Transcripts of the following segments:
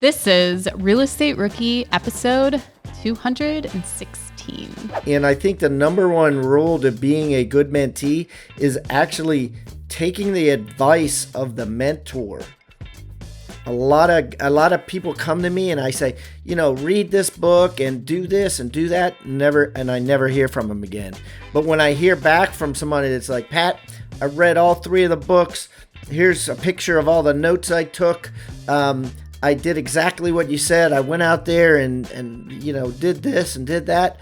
This is Real Estate Rookie episode 216. And I think the number one rule to being a good mentee is actually taking the advice of the mentor. A lot of people come to me and I say, read this book and do this and do that. And I never hear from them again. But when I hear back from somebody that's like, Pat, I read all 3 of the books. Here's a picture of all the notes I took. I did exactly what you said. I went out there and did this and did that.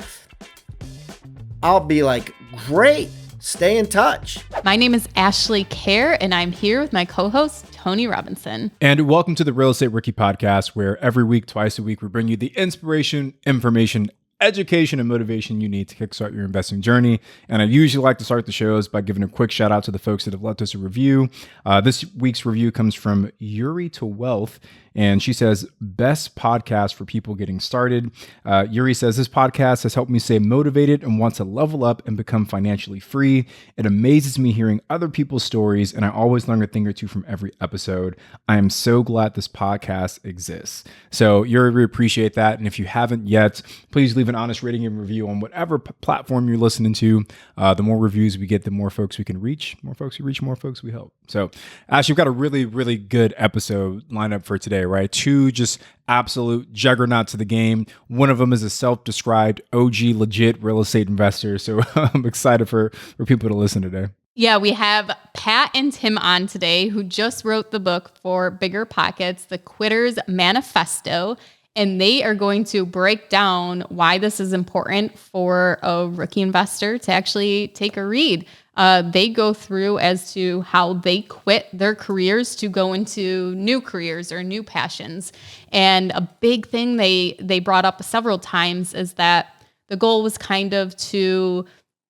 I'll be like, great, stay in touch. My name is Ashley Kerr, and I'm here with my co-host, Tony Robinson. And welcome to the Real Estate Rookie Podcast, where every week, twice a week, we bring you the inspiration, information, education, and motivation you need to kickstart your investing journey. And I usually like to start the shows by giving a quick shout out to the folks that have left us a review. This week's review comes from Yuri to Wealth. And she says, best podcast for people getting started. Yuri says, this podcast has helped me stay motivated and want to level up and become financially free. It amazes me hearing other people's stories, and I always learn a thing or two from every episode. I am so glad this podcast exists. So Yuri, we appreciate that. And if you haven't yet, please leave an honest rating and review on whatever platform you're listening to. The more reviews we get, the more folks we can reach. More folks we reach, more folks we help. So Ash, you've got a really, really good episode lined up for today, right? 2 just absolute juggernauts of the game. One of them is a self-described OG legit real estate investor. So I'm excited for people to listen today. Yeah, we have Pat and Tim on today, who just wrote the book for Bigger Pockets, The Quitter's Manifesto. And they are going to break down why this is important for a rookie investor to actually take a read. They go through as to how they quit their careers to go into new careers or new passions. And a big thing they brought up several times is that the goal was kind of to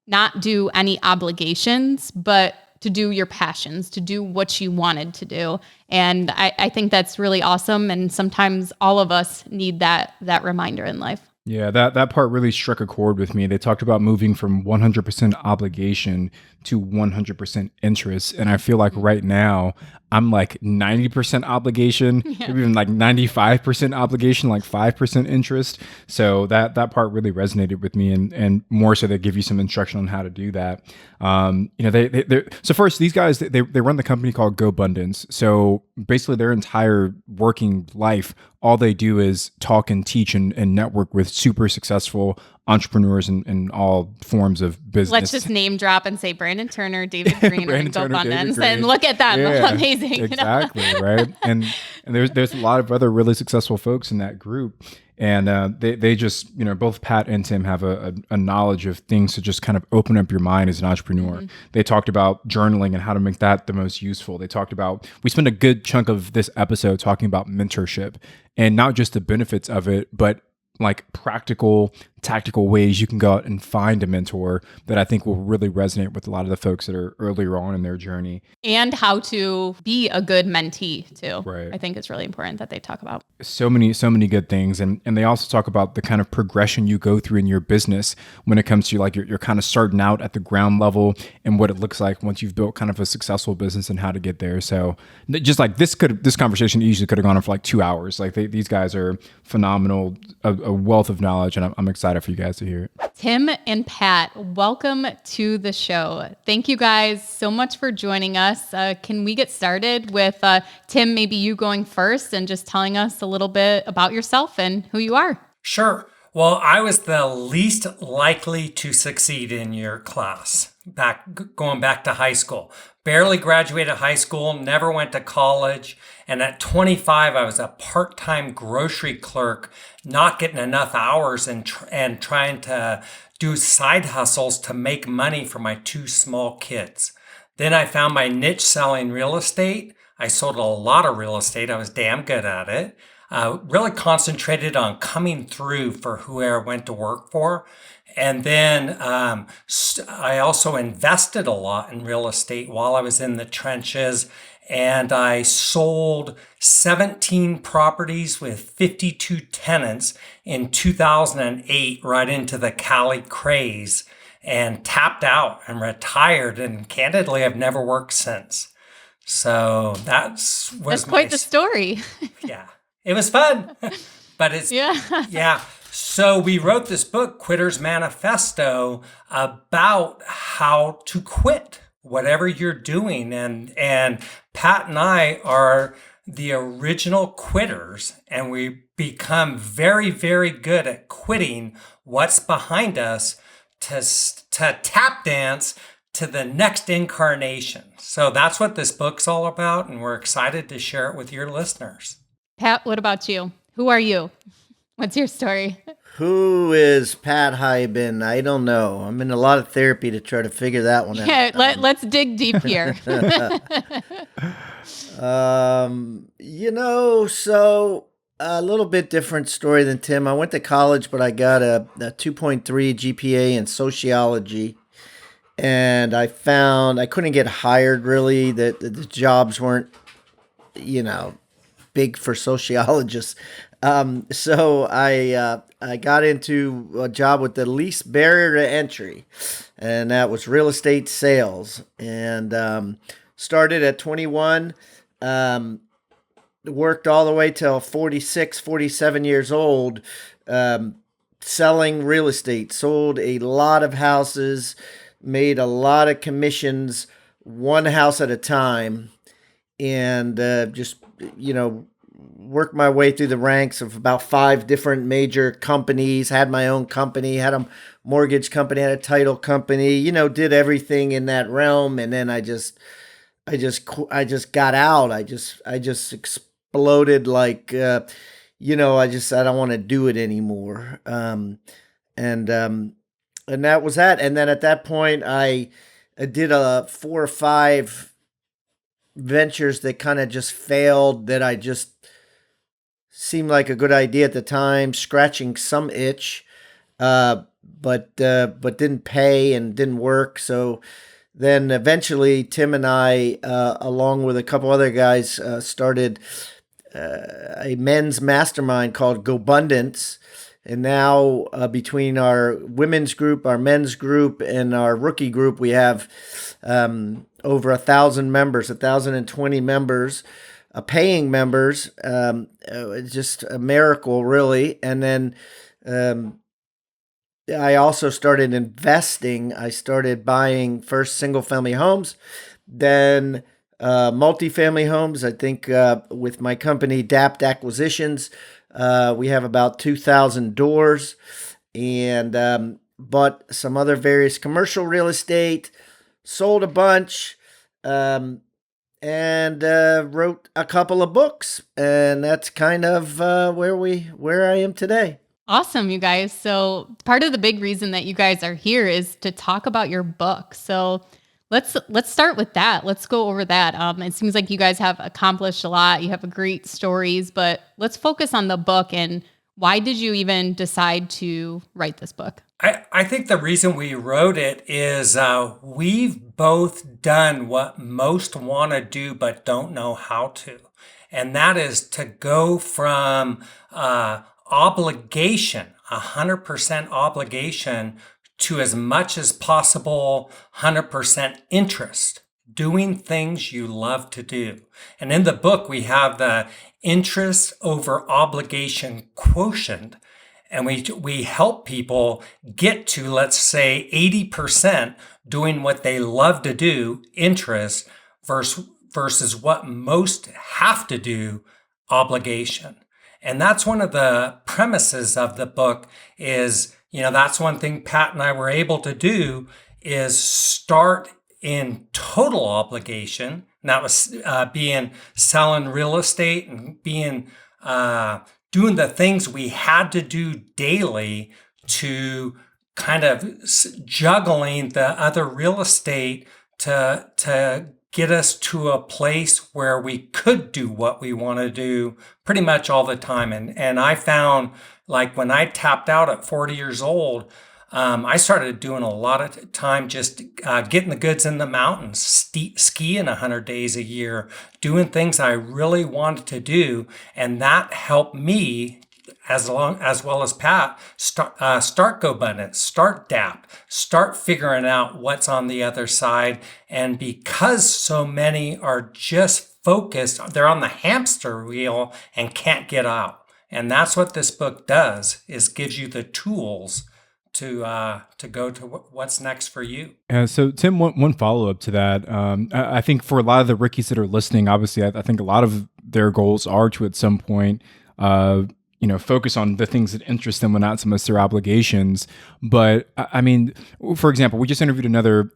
not do any obligations, but to do your passions, to do what you wanted to do. And I think that's really awesome. And sometimes all of us need that reminder in life. Yeah, that part really struck a chord with me. They talked about moving from 100% obligation to 100% interest. And I feel like right now I'm like 90% obligation, maybe even like 95% obligation, like 5% interest. So that part really resonated with me, and more so they give you some instruction on how to do that. So first, these guys, they run the company called GoBundance. So basically their entire working life, all they do is talk and teach and network with super successful entrepreneurs in all forms of business. Let's just name drop and say Brandon Turner, David Green, and GoBundance, and look at them. Yeah, amazing. Exactly, right? And there's a lot of other really successful folks in that group. And they just, both Pat and Tim have a knowledge of things to just kind of open up your mind as an entrepreneur. Mm-hmm. They talked about journaling and how to make that the most useful. They talked about, we spent a good chunk of this episode talking about mentorship, and not just the benefits of it, but like practical, tactical ways you can go out and find a mentor that I think will really resonate with a lot of the folks that are earlier on in their journey. And how to be a good mentee too. Right. I think it's really important that they talk about. So many good things. And they also talk about the kind of progression you go through in your business when it comes to like you're kind of starting out at the ground level and what it looks like once you've built kind of a successful business and how to get there. So just like this conversation easily could have gone on for like 2 hours. Like these guys are phenomenal, a wealth of knowledge, and I'm excited for you guys to hear it. Tim and Pat, welcome to the show. Thank you guys so much for joining us. Can we get started with Tim, maybe you going first and just telling us a little bit about yourself and who you are? Sure. Well, I was the least likely to succeed in your class, going back to high school. Barely graduated high school, never went to college. And at 25, I was a part-time grocery clerk, not getting enough hours and trying to do side hustles to make money for my 2 small kids. Then I found my niche selling real estate. I sold a lot of real estate. I was damn good at it. Really concentrated on coming through for whoever I went to work for. And then I also invested a lot in real estate while I was in the trenches. And I sold 17 properties with 52 tenants in 2008 right into the Cali craze, and tapped out and retired. And candidly, I've never worked since. So that's quite the story. Yeah. It was fun, but it's, Yeah. yeah. So we wrote this book, Quitter's Manifesto, about how to quit whatever you're doing. And Pat and I are the original quitters, and we become very, very good at quitting what's behind us to tap dance to the next incarnation. So that's what this book's all about, and we're excited to share it with your listeners. Pat, what about you? Who are you? What's your story? Who is Pat Hiban? I don't know. I'm in a lot of therapy to try to figure that one out. Yeah, let's dig deep here. So a little bit different story than Tim. I went to college, but I got a 2.3 GPA in sociology. And I found I couldn't get hired really, that the jobs weren't, big for sociologists. So I got into a job with the least barrier to entry, and that was real estate sales. And started at 21, worked all the way till 46, 47 years old, selling real estate. Sold a lot of houses, made a lot of commissions, one house at a time, and just worked my way through the ranks of about 5 different major companies. Had my own company, had a mortgage company, had a title company, did everything in that realm. And then I just got out. I just exploded like, I don't want to do it anymore. And that was that. And then at that point, I did 4 or 5 ventures that kind of just failed, that I just seemed like a good idea at the time, scratching some itch, but didn't pay and didn't work. So then eventually Tim and I, along with a couple other guys, started a men's mastermind called GoBundance. And now between our women's group, our men's group, and our rookie group, we have over 1,000 members, 1,020 members, paying members. It's just a miracle, really. And then I also started investing. I started buying first single-family homes, then multifamily homes. I think with my company, DAPT Acquisitions, we have about 2,000 doors, and bought some other various commercial real estate, sold a bunch, and wrote a couple of books, and that's kind of where I am today. Awesome, you guys. So part of the big reason that you guys are here is to talk about your book. So let's start with that. Let's go over that. It seems like you guys have accomplished a lot. You have great stories, but let's focus on the book. And why did you even decide to write this book? I think the reason we wrote it is we've both done what most want to do but don't know how to. And that is to go from obligation, 100% obligation, to as much as possible 100% interest, doing things you love to do. And in the book, we have the interest over obligation quotient. And we help people get to, let's say, 80% doing what they love to do, interest, versus what most have to do, obligation. And that's one of the premises of the book is, that's one thing Pat and I were able to do is start in total obligation. And that was being selling real estate and being doing the things we had to do daily to kind of juggling the other real estate to get us to a place where we could do what we want to do pretty much all the time. And I found, like, when I tapped out at 40 years old, I started doing a lot of time just getting the goods in the mountains, skiing 100 days a year, doing things I really wanted to do. And that helped me, as well as Pat, start GoBundance, start DAP, start figuring out what's on the other side. And because so many are just focused. They're on the hamster wheel and can't get out. And that's what this book does, is gives you the tools to go to what's next for you. So Tim, one follow up to that. I think for a lot of the Rickies that are listening, obviously, I think a lot of their goals are to at some point, focus on the things that interest them and not so much their obligations. But I mean, for example, we just interviewed another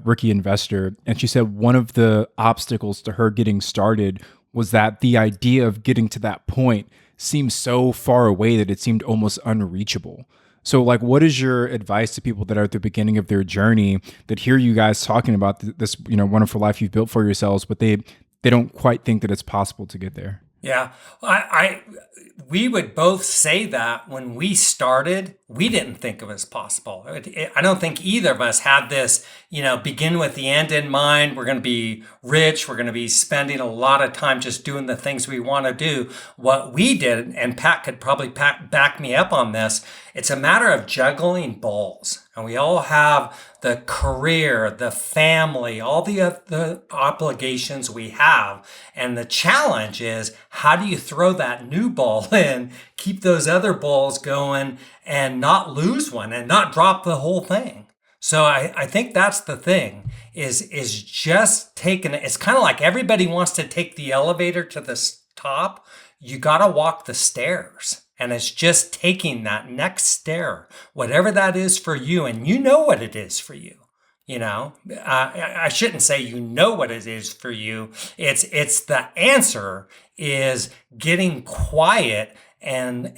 Rickie investor, and she said one of the obstacles to her getting started was that the idea of getting to that point seemed so far away that it seemed almost unreachable. So, like, what is your advice to people that are at the beginning of their journey that hear you guys talking about this, wonderful life you've built for yourselves, but they don't quite think that it's possible to get there? Yeah, we would both say that when we started, we didn't think it was possible. I don't think either of us had this, begin with the end in mind. We're going to be rich. We're going to be spending a lot of time just doing the things we want to do. What we did, and Pat could probably back me up on this, it's a matter of juggling balls. And we all have the career, the family, all the obligations we have. And the challenge is, how do you throw that new ball in, keep those other balls going, and not lose one and not drop the whole thing? So I think that's the thing, is just taking it. It's kind of like everybody wants to take the elevator to the top. You got to walk the stairs. And it's just taking that next stair, whatever that is for you. And you know what it is for you. I shouldn't say you know what it is for you. It's the answer is getting quiet and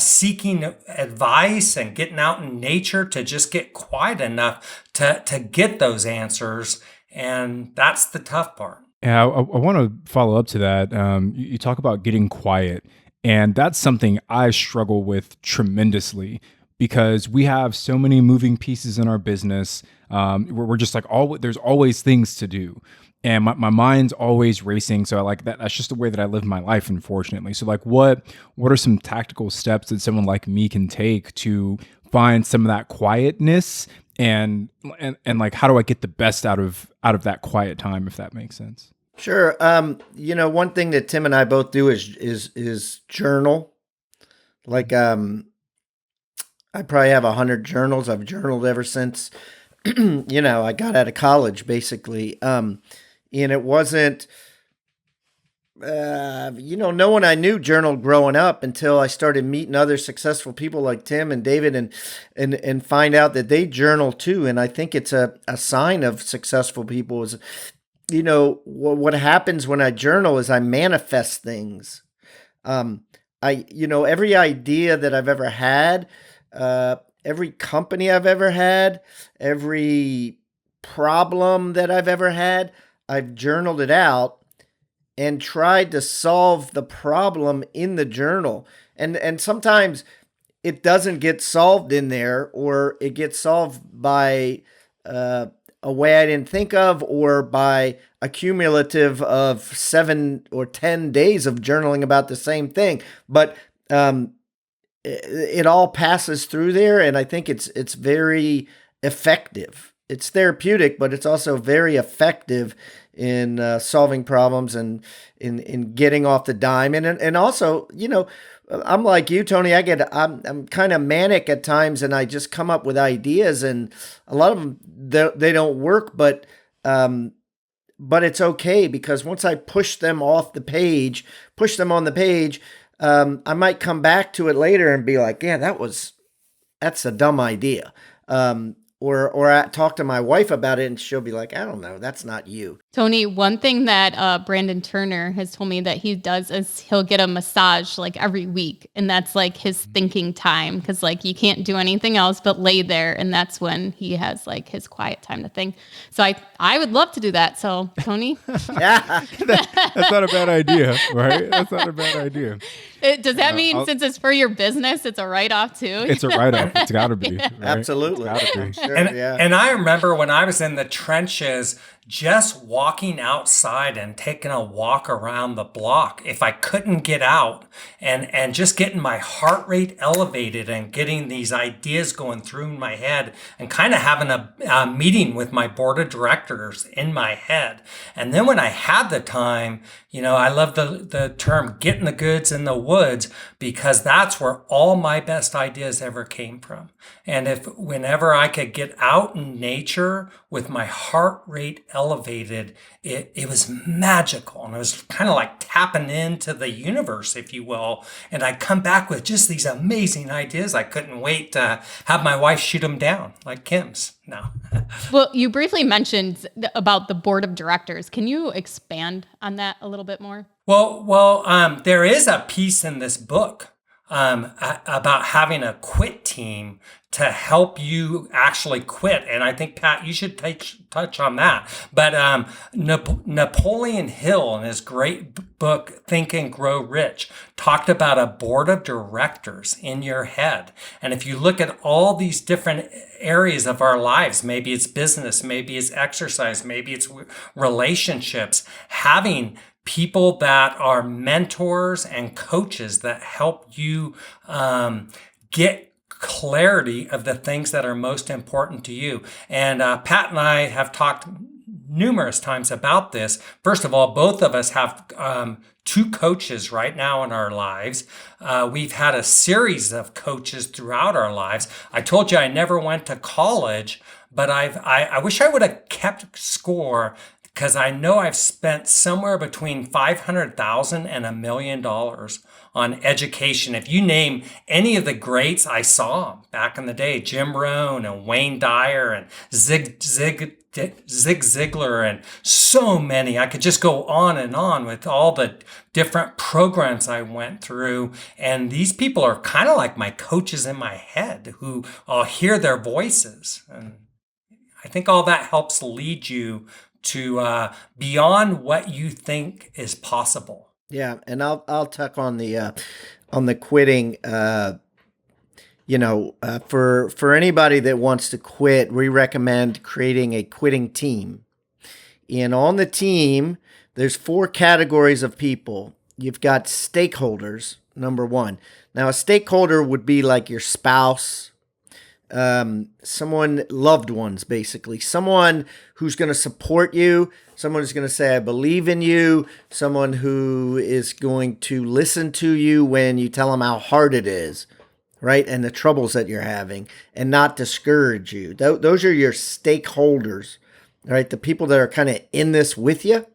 seeking advice and getting out in nature to just get quiet enough to get those answers. And that's the tough part. Yeah, I want to follow up to that. You talk about getting quiet. And that's something I struggle with tremendously, because we have so many moving pieces in our business. We're just like, there's always things to do. And my mind's always racing. So I like that. That's just the way that I live my life, unfortunately. So like, what are some tactical steps that someone like me can take to find some of that quietness and like, how do I get the best out of that quiet time, if that makes sense? Sure. One thing that Tim and I both do is journal. Like, I probably have 100 journals. I've journaled ever since, I got out of college, basically. And it wasn't, no one I knew journaled growing up until I started meeting other successful people like Tim and David and find out that they journal too. And I think it's a sign of successful people is, what happens when I journal is I manifest things. Every idea that I've ever had, every company I've ever had, every problem that I've ever had, I've journaled it out and tried to solve the problem in the journal. And sometimes it doesn't get solved in there, or it gets solved by a way I didn't think of, or by a cumulative of 7 or 10 days of journaling about the same thing. But it all passes through there, and I think it's very effective. It's therapeutic, but it's also very effective in solving problems and in getting off the dime. And also, I'm like you, Tony. I'm kind of manic at times, and I just come up with ideas, and a lot of them they don't work, but it's okay, because once I push them on the page, I might come back to it later and be like, yeah, that's a dumb idea. Or I talk to my wife about it and she'll be like, I don't know, that's not you. Tony, one thing that Brandon Turner has told me that he does is he'll get a massage like every week. And that's like his thinking time, because like you can't do anything else but lay there. And that's when he has like his quiet time to think. So I would love to do that. So Tony? Yeah. That's not a bad idea, right? That's not a bad idea. Does that mean since it's for your business, it's a write-off too? It's a write-off. It's got to be. Right? Absolutely. It's gotta be. Sure, And I remember when I was in the trenches just walking outside and taking a walk around the block, if I couldn't get out and just getting my heart rate elevated and getting these ideas going through my head and kind of having a meeting with my board of directors in my head. And then when I had the time, I love the term getting the goods in the woods, because that's where all my best ideas ever came from. And whenever I could get out in nature with my heart rate elevated, it was magical. And it was kind of like tapping into the universe, if you will. And I'd come back with just these amazing ideas. I couldn't wait to have my wife shoot them down like Kim's. No. Well, you briefly mentioned about the board of directors. Can you expand on that a little bit more? Well, there is a piece in this book about having a quit team to help you actually quit. And I think, Pat, you should touch on that. But Napoleon Hill, in his great book, Think and Grow Rich, talked about a board of directors in your head. And if you look at all these different areas of our lives, maybe it's business, maybe it's exercise, maybe it's relationships, having people that are mentors and coaches that help you get clarity of the things that are most important to you. And Pat and I have talked numerous times about this. First of all, both of us have two coaches right now in our lives. We've had a series of coaches throughout our lives. I told you I never went to college, but I wish I would have kept score, because I know I've spent somewhere between $500,000 and $1 million on education. If you name any of the greats I saw back in the day, Jim Rohn and Wayne Dyer and Zig Ziglar and so many, I could just go on and on with all the different programs I went through. And these people are kind of like my coaches in my head, who I'll hear their voices. And I think all that helps lead you to beyond what you think is possible. Yeah, and I'll tuck on the quitting. For anybody that wants to quit, we recommend creating a quitting team. And on the team, there's 4 categories of people. You've got stakeholders, number 1. Now, a stakeholder would be like your spouse, someone, loved ones, basically, someone who's going to support you, someone who's going to say, I believe in you, someone who is going to listen to you when you tell them how hard it is, right? And the troubles that you're having, and not discourage you. Those are your stakeholders, right? The people that are kind of in this with you,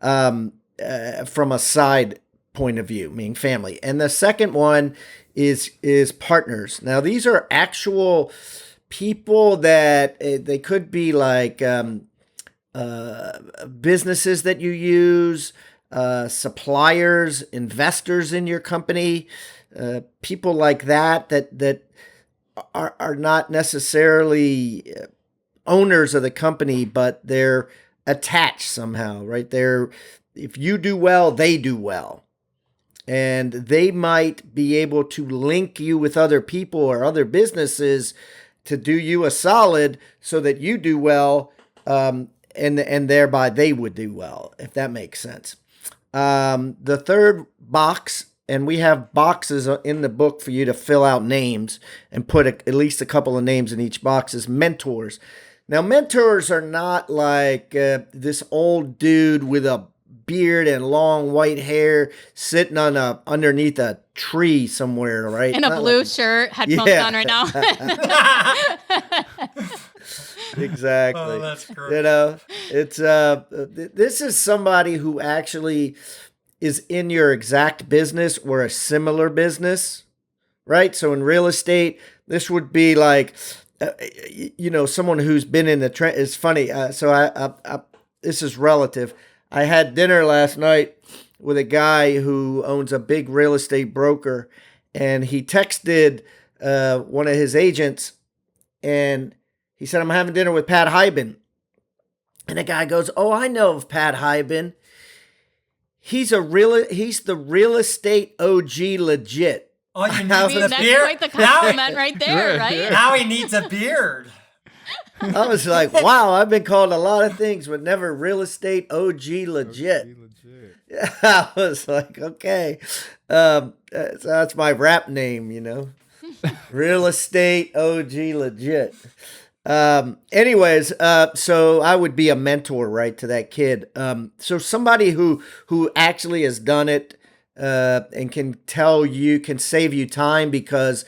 from a side point of view, meaning family. And the second one is partners. Now, these are actual people that they could be like businesses that you use, suppliers, investors in your company, people like that are not necessarily owners of the company, but they're attached somehow, right? If you do well, they do well. And they might be able to link you with other people or other businesses to do you a solid so that you do well, and thereby they would do well, if that makes sense. The third box, and we have boxes in the book for you to fill out names and put at least a couple of names in each box, is mentors. Now, mentors are not like this old dude with a beard and long white hair sitting underneath a tree somewhere, right? In a blue shirt, headphones on right now. Exactly. Oh, that's great. It's this is somebody who actually is in your exact business or a similar business, right? So in real estate, this would be like someone who's been in the trend. It's funny. This is relative. I had dinner last night with a guy who owns a big real estate broker, and he texted one of his agents, and he said, I'm having dinner with Pat Hiban. And the guy goes, oh, I know of Pat Hiban. He's the real estate OG legit. Oh, you need that's a beard. quite the compliment right there, right? Now he needs a beard. I was like, wow, I've been called a lot of things, but never real estate OG legit. I was like, okay. So that's my rap name, real estate OG legit. Anyways, so I would be a mentor, right, to that kid. So somebody who actually has done it, and can save you time because,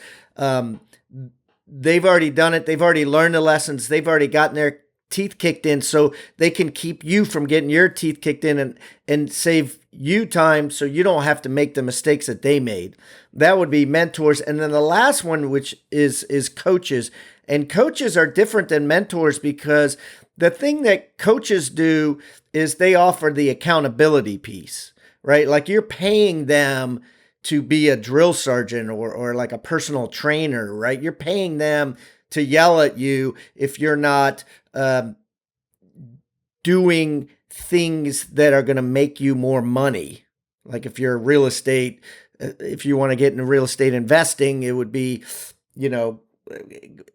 they've already done it. They've already learned the lessons. They've already gotten their teeth kicked in, so they can keep you from getting your teeth kicked in and save you time so you don't have to make the mistakes that they made. That would be mentors. And then the last one, which is coaches. And coaches are different than mentors because the thing that coaches do is they offer the accountability piece, right? Like you're paying them to be a drill sergeant or like a personal trainer, right? You're paying them to yell at you if you're not doing things that are going to make you more money. Like if you're real estate, if you want to get into real estate investing, it would be,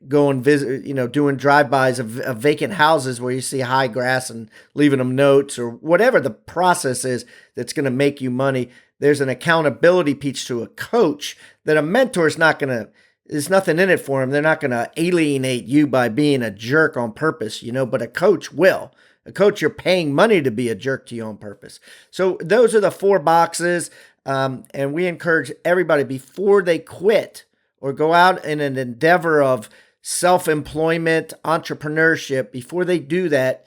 go and visit, doing drive-bys of vacant houses where you see high grass and leaving them notes or whatever the process is that's going to make you money. There's an accountability piece to a coach that a mentor is not going to, there's nothing in it for them. They're not going to alienate you by being a jerk on purpose, but a coach will. A coach, you're paying money to be a jerk to you on purpose. So those are the 4 boxes. And we encourage everybody before they quit or go out in an endeavor of self-employment, entrepreneurship, before they do that,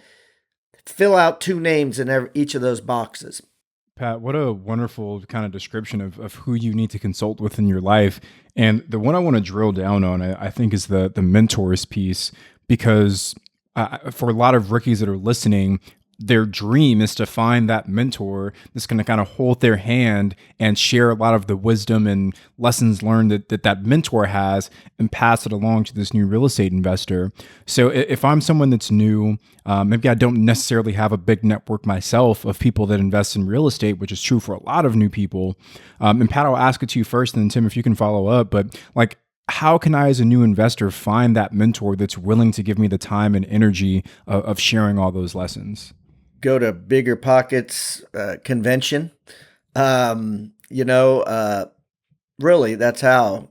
fill out 2 names in each of those boxes. Pat, what a wonderful kind of description of who you need to consult with in your life. And the one I want to drill down on, I think, is the mentors piece, because for a lot of rookies that are listening, their dream is to find that mentor that's going to kind of hold their hand and share a lot of the wisdom and lessons learned that mentor has and pass it along to this new real estate investor. So if I'm someone that's new, maybe I don't necessarily have a big network myself of people that invest in real estate, which is true for a lot of new people. And Pat, I'll ask it to you first, and then Tim, if you can follow up. But like, how can I, as a new investor, find that mentor that's willing to give me the time and energy of sharing all those lessons? Go to biggerpockets convention. Really, that's how,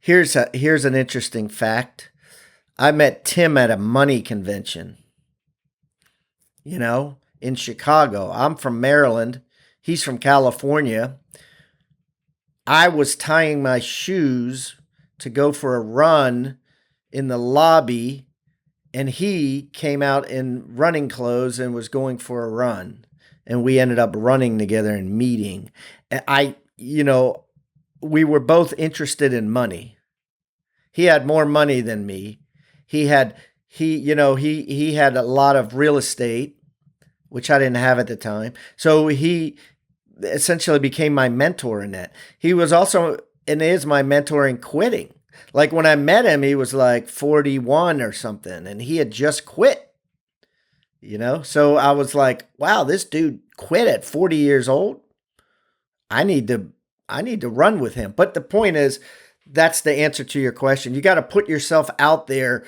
here's an interesting fact. I met Tim at a money convention, in Chicago. I'm from Maryland. He's from California. I was tying my shoes to go for a run in the lobby, and he came out in running clothes and was going for a run. And we ended up running together and meeting. And we were both interested in money. He had more money than me. He had a lot of real estate, which I didn't have at the time. So he essentially became my mentor in that. He was also and is my mentor in quitting. Like when I met him, he was like 41 or something, and he had just quit, So I was like, wow, this dude quit at 40 years old. I need to run with him. But the point is, that's the answer to your question. You got to put yourself out there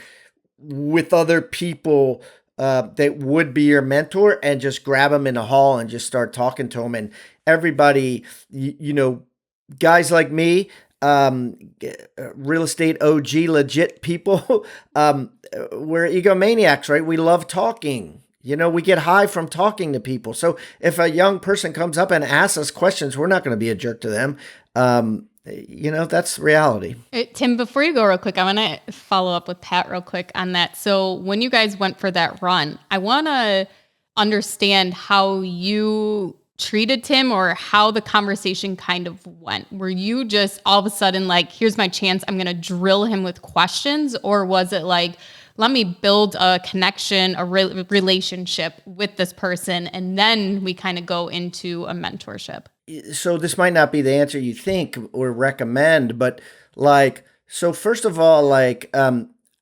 with other people that would be your mentor, and just grab them in the hall and just start talking to them. And everybody, guys like me, real estate OG legit people, we're egomaniacs, right? We love talking. We get high from talking to people. So if a young person comes up and asks us questions, we're not going to be a jerk to them. That's reality. Tim, before you go real quick, I want to follow up with Pat real quick on that. So when you guys went for that run, I want to understand how you treated Tim, or how the conversation kind of went. Were you just all of a sudden like, here's my chance, I'm going to drill him with questions? Or was it like, let me build a connection, a relationship with this person, and then we kind of go into a mentorship? So this might not be the answer you think or recommend, but so first of all, I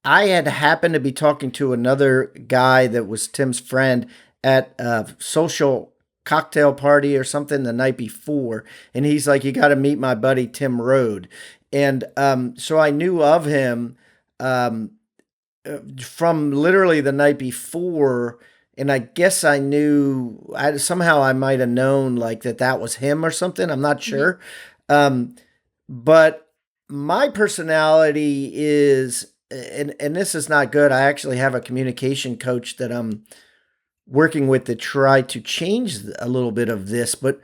had happened to be talking to another guy that was Tim's friend at a social cocktail party or something the night before. And he's like, you got to meet my buddy, Tim Rhode. And so I knew of him. from literally the night before, and I guess I knew, somehow I might have known like that was him or something. I'm not sure. But my personality is, and this is not good. I actually have a communication coach that I'm working with to try to change a little bit of this, but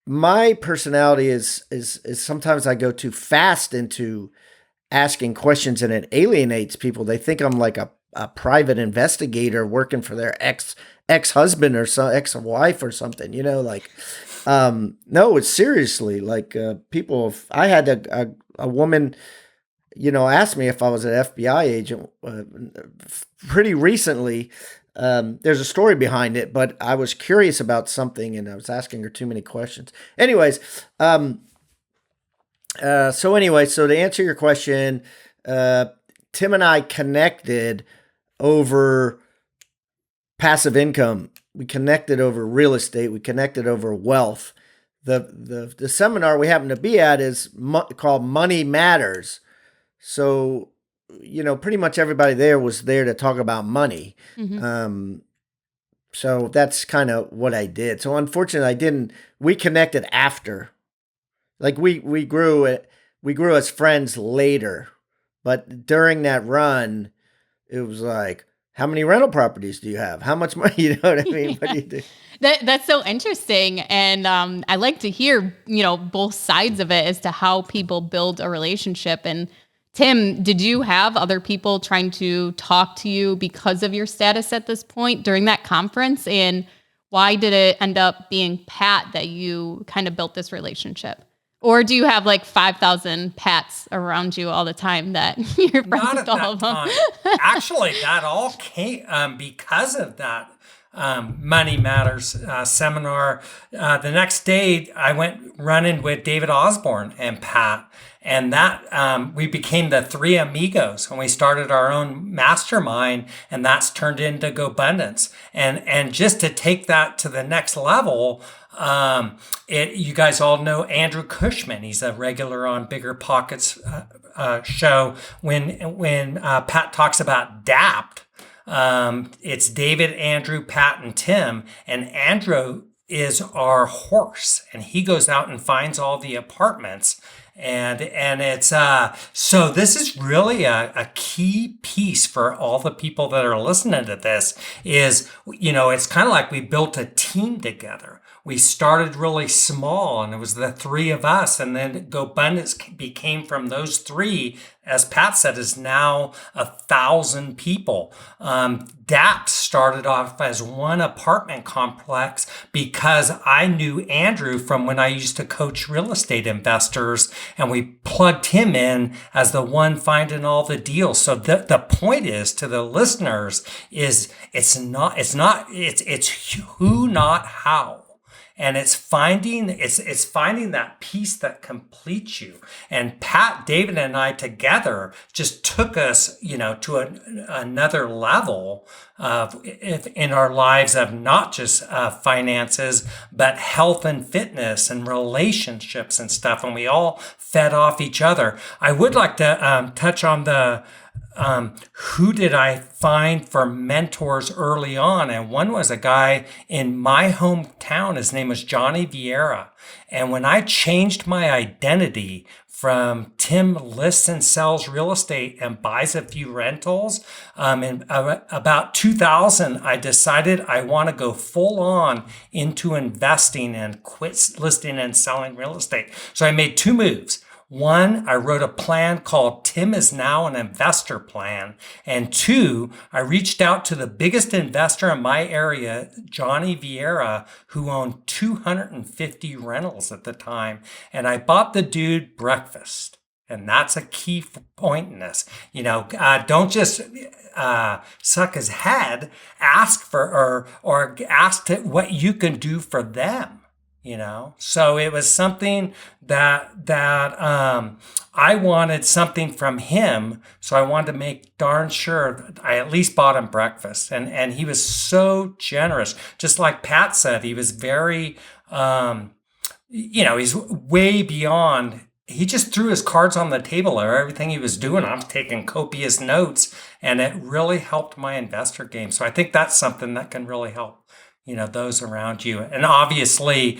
my personality is sometimes I go too fast into asking questions, and it alienates people. They think I'm like a private investigator working for their ex-husband or ex-wife or something, like, no, it's seriously like, people, I had a woman, ask me if I was an FBI agent, pretty recently. There's a story behind it, but I was curious about something and I was asking her too many questions. Anyways, so to answer your question, Tim and I connected over passive income. We connected over real estate. We connected over wealth. The seminar we happen to be at is called Money Matters. So, pretty much everybody there was there to talk about money. So that's kind of what I did. So unfortunately, we connected after. Like we grew as friends later, but during that run, it was like, how many rental properties do you have? How much money? You know what I mean? What do you do? That's so interesting. And I like to hear, both sides of it as to how people build a relationship. And Tim, did you have other people trying to talk to you because of your status at this point during that conference? And why did it end up being Pat that you kind of built this relationship? Or do you have like 5,000 Pats around you all the time that you're friends Not with at all of that them? time. Actually, that all came because of that Money Matters seminar. The next day, I went running with David Osborne and Pat. And that we became the three amigos, and we started our own mastermind, and that's turned into GoBundance. And just to take that to the next level, you guys all know Andrew Cushman. He's a regular on Bigger Pockets show. When Pat talks about DAPT, it's David, Andrew, Pat, and Tim, and Andrew is our horse, and he goes out and finds all the apartments. And it's so this is really a key piece for all the people that are listening to this is, it's kind of like we built a team together. We started really small, and it was the three of us, and then GoBundance became from those three, as Pat said, is now 1,000 people. DAP started off as one apartment complex because I knew Andrew from when I used to coach real estate investors, and we plugged him in as the one finding all the deals. So the point is to the listeners is it's who, not how. And it's finding that piece that completes you. And Pat, David, and I together just took us, to another level in our lives of not just finances, but health and fitness and relationships and stuff. And we all fed off each other. I would like to touch on the who did I find for mentors early on? And one was a guy in my hometown. His name was Johnny Vieira. And when I changed my identity from Tim lists and sells real estate and buys a few rentals, in about 2000, I decided I want to go full on into investing and quit listing and selling real estate. So I made two moves. One, I wrote a plan called Tim is Now an Investor Plan. And two, I reached out to the biggest investor in my area, Johnny Vieira, who owned 250 rentals at the time. And I bought the dude breakfast. And that's a key point in this. Don't just suck his head. Ask for or ask what you can do for them. So it was something that I wanted something from him. So I wanted to make darn sure that I at least bought him breakfast. And he was so generous. Just like Pat said, he was very, he's way beyond he just threw his cards on the table of everything he was doing. I'm taking copious notes, and it really helped my investor game. So I think that's something that can really help, those around you. And obviously,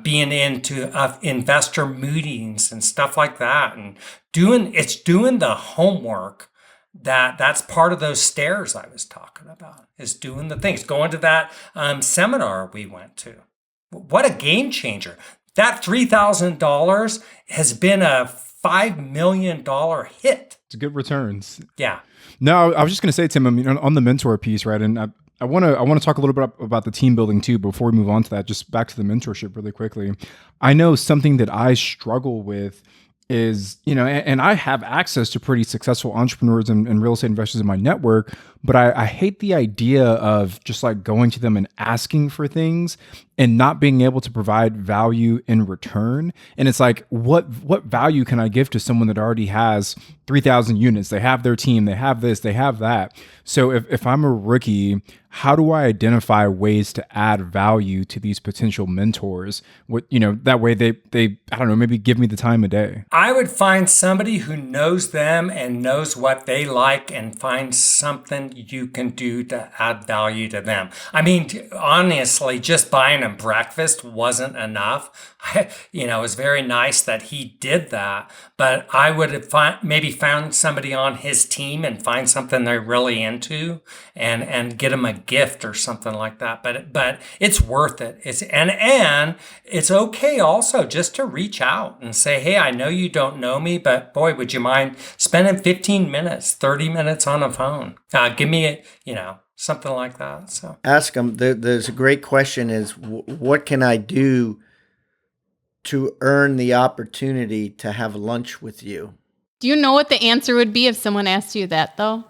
being into investor meetings and stuff like that, and doing the homework. That's part of those stairs I was talking about, is doing the things, going to that seminar we went to. What a game changer. That $3,000 has been a $5 million hit. It's good returns. Yeah. No, I was just going to say, Tim, I mean, on the mentor piece, right? And I want to talk a little bit about the team building too, before we move on to that, just back to the mentorship really quickly. I know something that I struggle with is, and I have access to pretty successful entrepreneurs and real estate investors in my network, but I hate the idea of just like going to them and asking for things and not being able to provide value in return. And it's like, what value can I give to someone that already has 3,000 units? They have their team, they have this, they have that. So if I'm a rookie, how do I identify ways to add value to these potential mentors? That way they I don't know, maybe give me the time of day. I would find somebody who knows them and knows what they like, and find something you can do to add value to them. I mean, honestly, just buying them breakfast wasn't enough. It was very nice that he did that, but I would have maybe found somebody on his team and find something they're really into, and get them a gift or something like that. But it's worth it. And it's okay also just to reach out and say, hey, I know you don't know me, but boy, would you mind spending 15 minutes, 30 minutes on the phone? Give me something like that. So ask them. There's a great question: is what can I do to earn the opportunity to have lunch with you? Do you know what the answer would be if someone asked you that, though?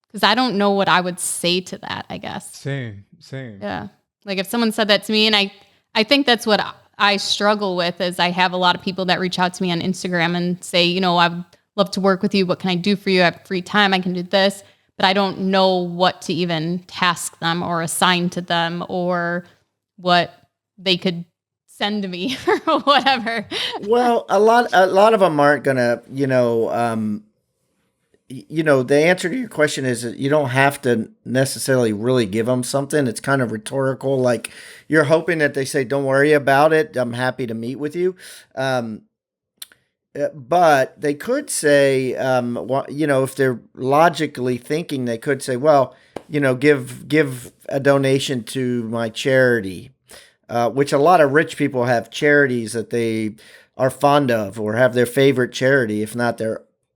Because I don't know what I would say to that, I guess. Same. Yeah. Like if someone said that to me, and I think that's what I struggle with, is I have a lot of people that reach out to me on Instagram and say, I'd love to work with you. What can I do for you? I have free time. I can do this. But I don't know what to even task them or assign to them, or what they could send to me or whatever. Well, a lot of them aren't gonna, the answer to your question is that you don't have to necessarily really give them something. It's kind of rhetorical. Like, you're hoping that they say, don't worry about it, I'm happy to meet with you. But they could say, if they're logically thinking, they could say, well, give a donation to my charity, which a lot of rich people have charities that they are fond of, or have their favorite charity, if not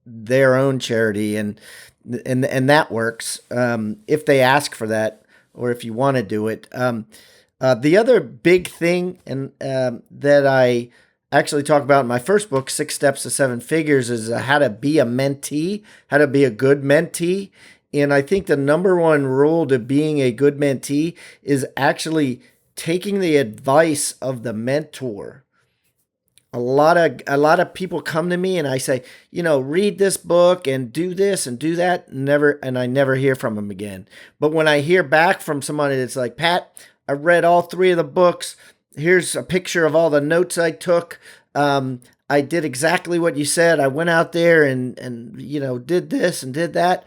their own charity. And that works if they ask for that, or if you want to do it. The other big thing that I actually talk about in my first book, 6 Steps to 7 Figures, is how to be a mentee, how to be a good mentee. And I think the number one rule to being a good mentee is actually taking the advice of the mentor. A lot of people come to me and I say, read this book and do this and do that, and I never hear from them again. But when I hear back from somebody that's like, Pat, I read all 3 of the books. Here's a picture of all the notes I took. I did exactly what you said. I went out there and did this and did that.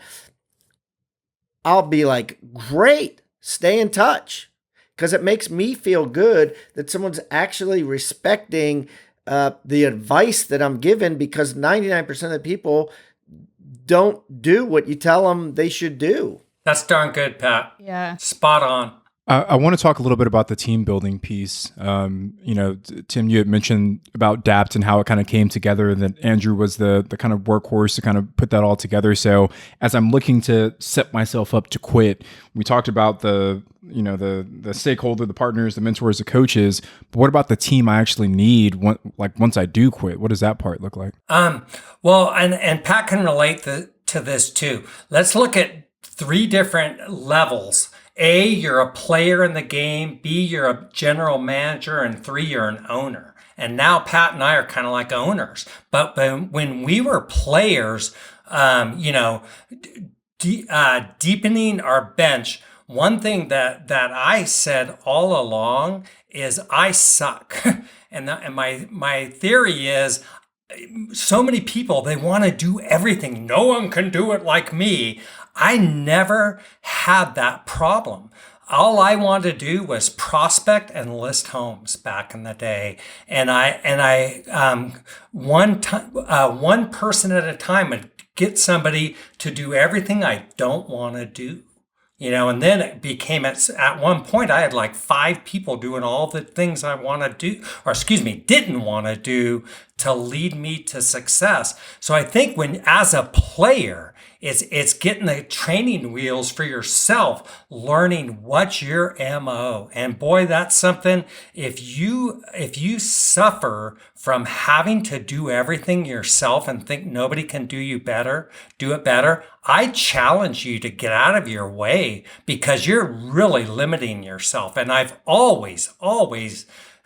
I'll be like, great, stay in touch. Because it makes me feel good that someone's actually respecting the advice that I'm given, because 99% of the people don't do what you tell them they should do. That's darn good, Pat. Yeah. Spot on. I want to talk a little bit about the team building piece. Tim, you had mentioned about DAPT and how it kind of came together, and that Andrew was the kind of workhorse to kind of put that all together. So as I'm looking to set myself up to quit, we talked about the stakeholder, the partners, the mentors, the coaches. But what about the team I actually need once I do quit? What does that part look like? Well, and Pat can relate to this too. Let's look at 3 different levels. A, you're a player in the game. B, you're a general manager. And 3, you're an owner. And now Pat and I are kind of like owners. But when we were players, deepening our bench, one thing that I said all along is I suck. And my theory is so many people, they want to do everything. No one can do it like me. I never had that problem. All I wanted to do was prospect and list homes back in the day, and one person at a time would get somebody to do everything I don't want to do. And then it became at one point I had like 5 people doing all the things I want to do, or excuse me, didn't want to do to lead me to success. So I think when, as a player, it's getting the training wheels for yourself, learning what's your MO. And boy, that's something, if you suffer from having to do everything yourself and think nobody can do it better, I challenge you to get out of your way, because you're really limiting yourself. And I've always,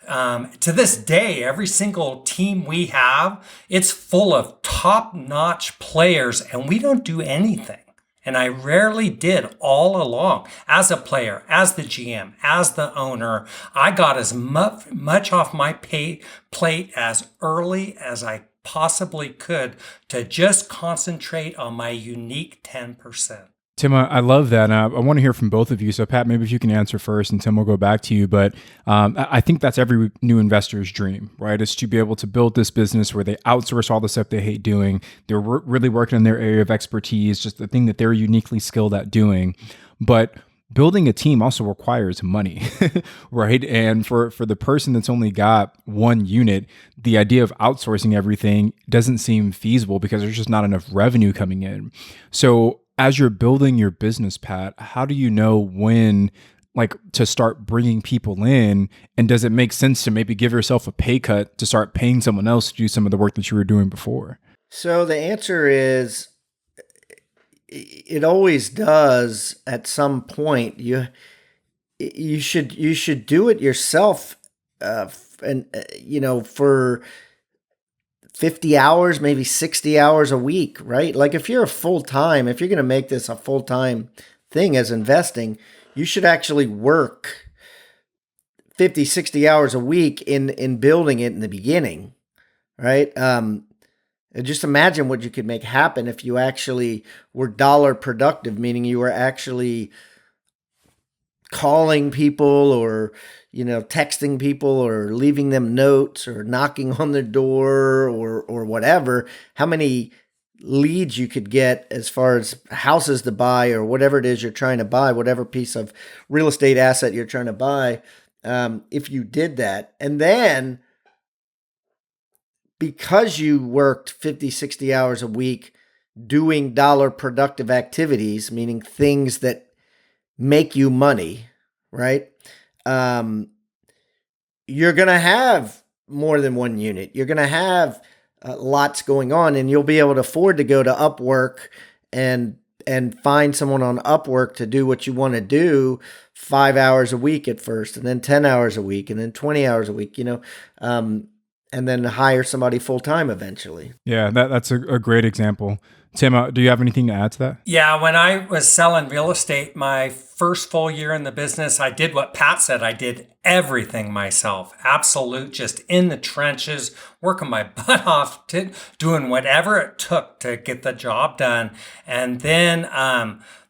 to this day, every single team we have, it's full of top-notch players, and we don't do anything. And I rarely did all along. As a player, as the GM, as the owner, I got as much off my plate as early as I possibly could to just concentrate on my unique 10%. Tim, I love that. I want to hear from both of you. So, Pat, maybe if you can answer first, and Tim, we'll go back to you. But I think that's every new investor's dream, right? Is to be able to build this business where they outsource all the stuff they hate doing. They're really working in their area of expertise, just the thing that they're uniquely skilled at doing. But building a team also requires money, right? And for the person that's only got one unit, the idea of outsourcing everything doesn't seem feasible because there's just not enough revenue coming in. So, as you're building your business, Pat, how do you know when, like, to start bringing people in? And does it make sense to maybe give yourself a pay cut to start paying someone else to do some of the work that you were doing before? So the answer is, it always does at some point. You should do it yourself, for 50 hours, maybe 60 hours a week, right? Like if you're if you're going to make this a full-time thing as investing, you should actually work 50, 60 hours a week in building it in the beginning, right? Just imagine what you could make happen if you actually were dollar productive, meaning you were actually calling people or texting people or leaving them notes or knocking on their door or whatever, how many leads you could get as far as houses to buy or whatever it is you're trying to buy, whatever piece of real estate asset you're trying to buy, if you did that. And then because you worked 50, 60 hours a week doing dollar productive activities, meaning things that make you money, right? You're going to have more than one unit. You're going to have lots going on, and you'll be able to afford to go to Upwork and find someone on Upwork to do what you want to do 5 hours a week at first, and then 10 hours a week, and then 20 hours a week, and then hire somebody full-time eventually. Yeah, that's a great example. Tim, do you have anything to add to that? Yeah, when I was selling real estate, my first full year in the business, I did what Pat said. I did everything myself. Absolute, just in the trenches, working my butt off, doing whatever it took to get the job done. And then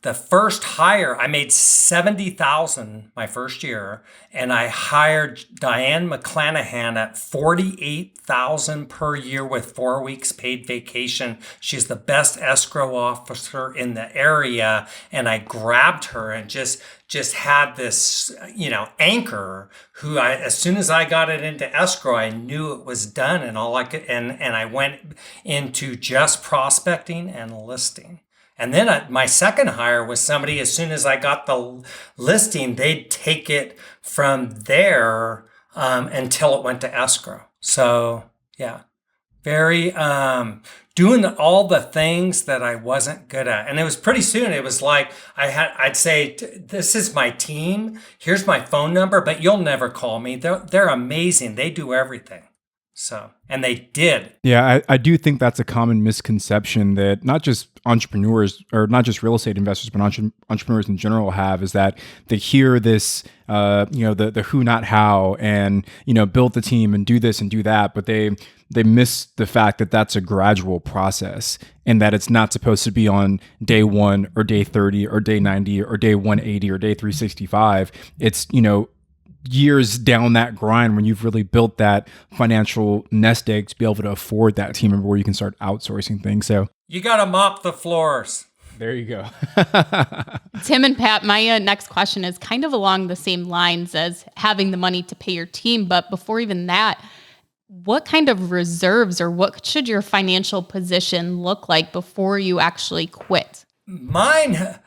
the first hire, I made $70,000 my first year, and I hired Diane McClanahan at $48,000 per year with 4 weeks paid vacation. She's the best escrow officer in the area, and I grabbed her and just had this, anchor who as soon as I got it into escrow, I knew it was done, and and I went into just prospecting and listing. And then my second hire was somebody, as soon as I got the listing, they'd take it from there until it went to escrow. So yeah, very doing all the things that I wasn't good at. And it was pretty soon, it was like I'd say, this is my team, here's my phone number, but you'll never call me. They're amazing. They do everything. So, and they did. Yeah, I do think that's a common misconception that not just entrepreneurs or not just real estate investors, but entrepreneurs in general have, is that they hear this, the who, not how, and, build the team and do this and do that. But they miss the fact that that's a gradual process and that it's not supposed to be on day 1 or day 30 or day 90 or day 180 or day 365. It's, years down that grind when you've really built that financial nest egg to be able to afford that team member where you can start outsourcing things. So you got to mop the floors. There you go. Tim and Pat, my next question is kind of along the same lines as having the money to pay your team. But before even that, what kind of reserves or what should your financial position look like before you actually quit? Mine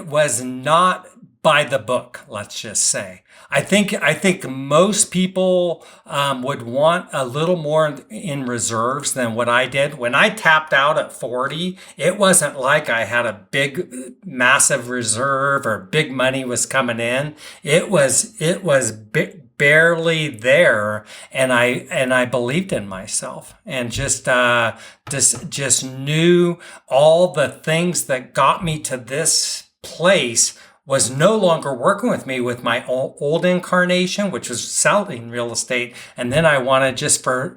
was not by the book, let's just say. I think most people would want a little more in reserves than what I did. When I tapped out at 40, it wasn't like I had a big, massive reserve or big money was coming in. It was barely there, and I believed in myself and just knew all the things that got me to this place was no longer working with me with my old incarnation, which was selling real estate. And then I wanted just for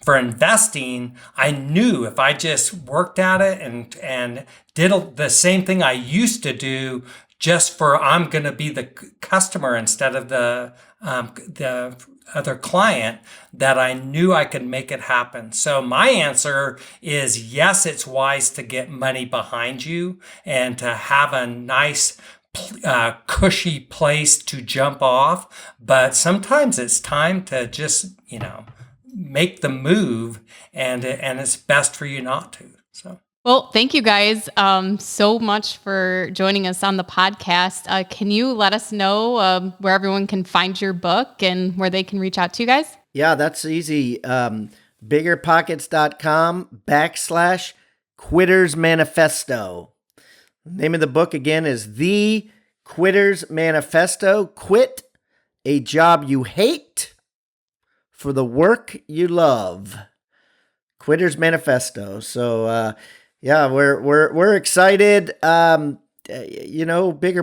investing, I knew if I just worked at it and did the same thing I used to do, just for I'm going to be the customer instead of the other client, that I knew I could make it happen. So my answer is yes, it's wise to get money behind you and to have a nice cushy place to jump off. But sometimes it's time to just, make the move, and it's best for you not to. So. Well, thank you guys so much for joining us on the podcast. Can you let us know where everyone can find your book and where they can reach out to you guys? Yeah, that's easy. biggerpockets.com/Quitters Manifesto. The name of the book again is The Quitters Manifesto. Quit a job you hate for the work you love. Quitters Manifesto. So, yeah, we're excited. Bigger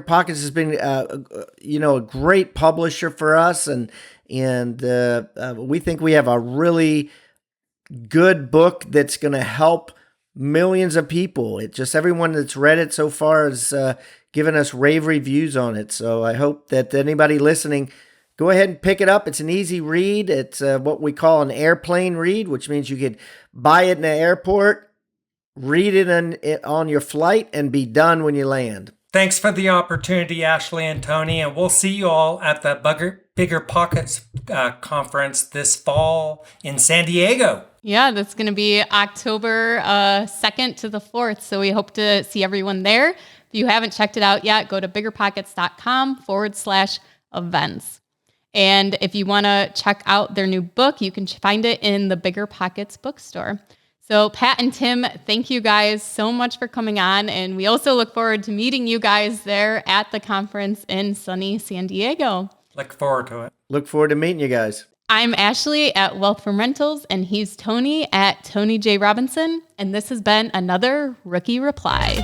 Pockets has been, a great publisher for us, and we think we have a really good book that's going to help millions of people. It just everyone that's read it so far has given us rave reviews on it. So I hope that anybody listening, go ahead and pick it up. It's an easy read. It's what we call an airplane read, which means you could buy it in the airport, read it on your flight, and be done when you land. Thanks for the opportunity, Ashley and Tony, and we'll see you all at the Bigger Pockets conference this fall in San Diego. Yeah, that's going to be October 2nd to the 4th. So we hope to see everyone there. If you haven't checked it out yet, go to biggerpockets.com/events. And if you want to check out their new book, you can find it in the Bigger Pockets bookstore. So Pat and Tim, thank you guys so much for coming on. And we also look forward to meeting you guys there at the conference in sunny San Diego. Look forward to it. Look forward to meeting you guys. I'm Ashley at Wealth from Rentals, and he's Tony at Tony J. Robinson. And this has been another Rookie Reply.